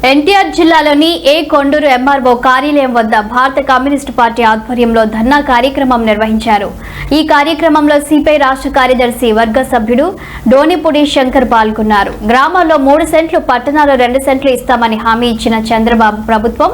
ఎన్టీఆర్ జిల్లాలోని కొండూరు ఎంఆర్ఓ కార్యాలయం వద్ద భారత కమ్యూనిస్టు పార్టీ ఆధ్వర్యంలో ధర్నా కార్యక్రమం నిర్వహించారు. ఈ కార్యక్రమంలో సిపిఐ రాష్ట్ర కార్యదర్శి వర్గ సభ్యుడు డోనిపూడి శంకర్ పాల్గొన్నారు. గ్రామాల్లో 3 సెంట్లు, పట్టణాల్లో 2 సెంట్లు ఇస్తామని హామీ ఇచ్చిన చంద్రబాబు ప్రభుత్వం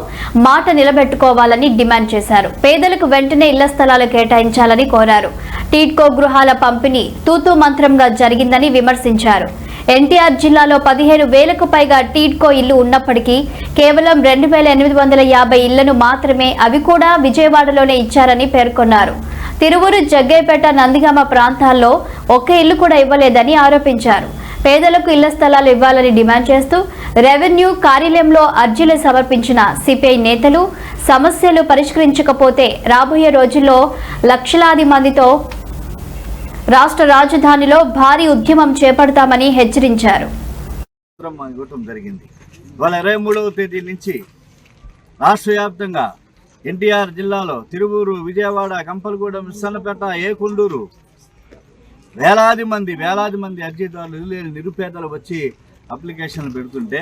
మాట నిలబెట్టుకోవాలని డిమాండ్ చేశారు. పేదలకు వెంటనే ఇళ్ల స్థలాలు కేటాయించాలని కోరారు. టీడ్కో గృహాల పంపిణీ తూతూ మంత్రంగా జరిగిందని విమర్శించారు. ఎన్టీఆర్ జిల్లాలో 15,000కు పైగా టీడ్కో ఇళ్లు ఉన్నప్పటికీ కేవలం 2,850 ఇళ్లను మాత్రమే, అవి కూడా విజయవాడలోనే ఇచ్చారని పేర్కొన్నారు. తిరువూరు, జగ్గైపేట, నందిగామ ప్రాంతాల్లో ఒక్క ఇల్లు కూడా ఇవ్వలేదని ఆరోపించారు. పేదలకు ఇళ్ల స్థలాలు ఇవ్వాలని డిమాండ్ చేస్తూ రెవెన్యూ కార్యాలయంలో అర్జీలు సమర్పించిన సిపిఐ నేతలు సమస్యలు పరిష్కరించకపోతే రాబోయే రోజుల్లో లక్షలాది మందితో రాష్ట్ర రాజధానిలో భారీ ఉద్యమం చేపడతామని హెచ్చరించారు. 23వ తేదీ నుంచి రాష్ట్ర వ్యాప్తంగా ఎన్టీఆర్ జిల్లాలో తిరువూరు, విజయవాడ, కంపలగూడెం, విస్సన్నపేట, కొండూరు వేలాది మంది అర్జీదారులు, ఇల్లు లేని నిరుపేదలు వచ్చి అప్లికేషన్లు పెడుతుంటే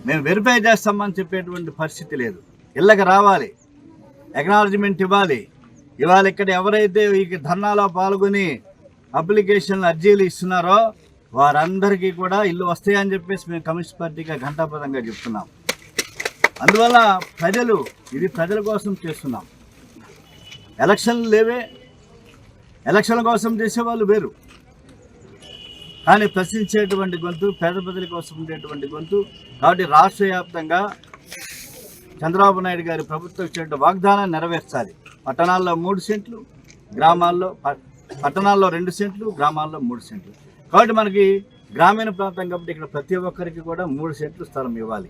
మేము వెరిఫై చేస్తామని చెప్పేటువంటి పరిస్థితి లేదు. ఇళ్ళకి రావాలి, అక్నాలజ్మెంట్ ఇవ్వాలి. ఇవాళ ఇక్కడ ఎవరైతే ఈ ధర్నాలో పాల్గొని అప్లికేషన్లు, అర్జీలు ఇస్తున్నారో వారందరికీ కూడా ఇల్లు వస్తాయని చెప్పేసి మేము కమ్యూనిస్ట్ పార్టీగా ఘంటాపథంగా చెప్తున్నాం. అందువల్ల ఇది ప్రజల కోసం చేస్తున్నాం. ఎలక్షన్లు లేవే, ఎలక్షన్ల కోసం చేసేవాళ్ళు వేరు, కానీ ప్రశ్నించేటువంటి గొంతు పేద ప్రజల కోసం ఉండేటువంటి గొంతు. కాబట్టి రాష్ట్ర వ్యాప్తంగా చంద్రబాబు నాయుడు గారి ప్రభుత్వం ఇచ్చేటువంటి వాగ్దానాన్ని నెరవేర్చాలి. పట్టణాల్లో 3 సెంట్లు, పట్టణాల్లో 2 సెంట్లు, గ్రామాల్లో 3 సెంట్లు. కాబట్టి మనకి గ్రామీణ ప్రాంతం కాబట్టి ఇక్కడ ప్రతి ఒక్కరికి కూడా 3 సెంట్లు స్థలం ఇవ్వాలి.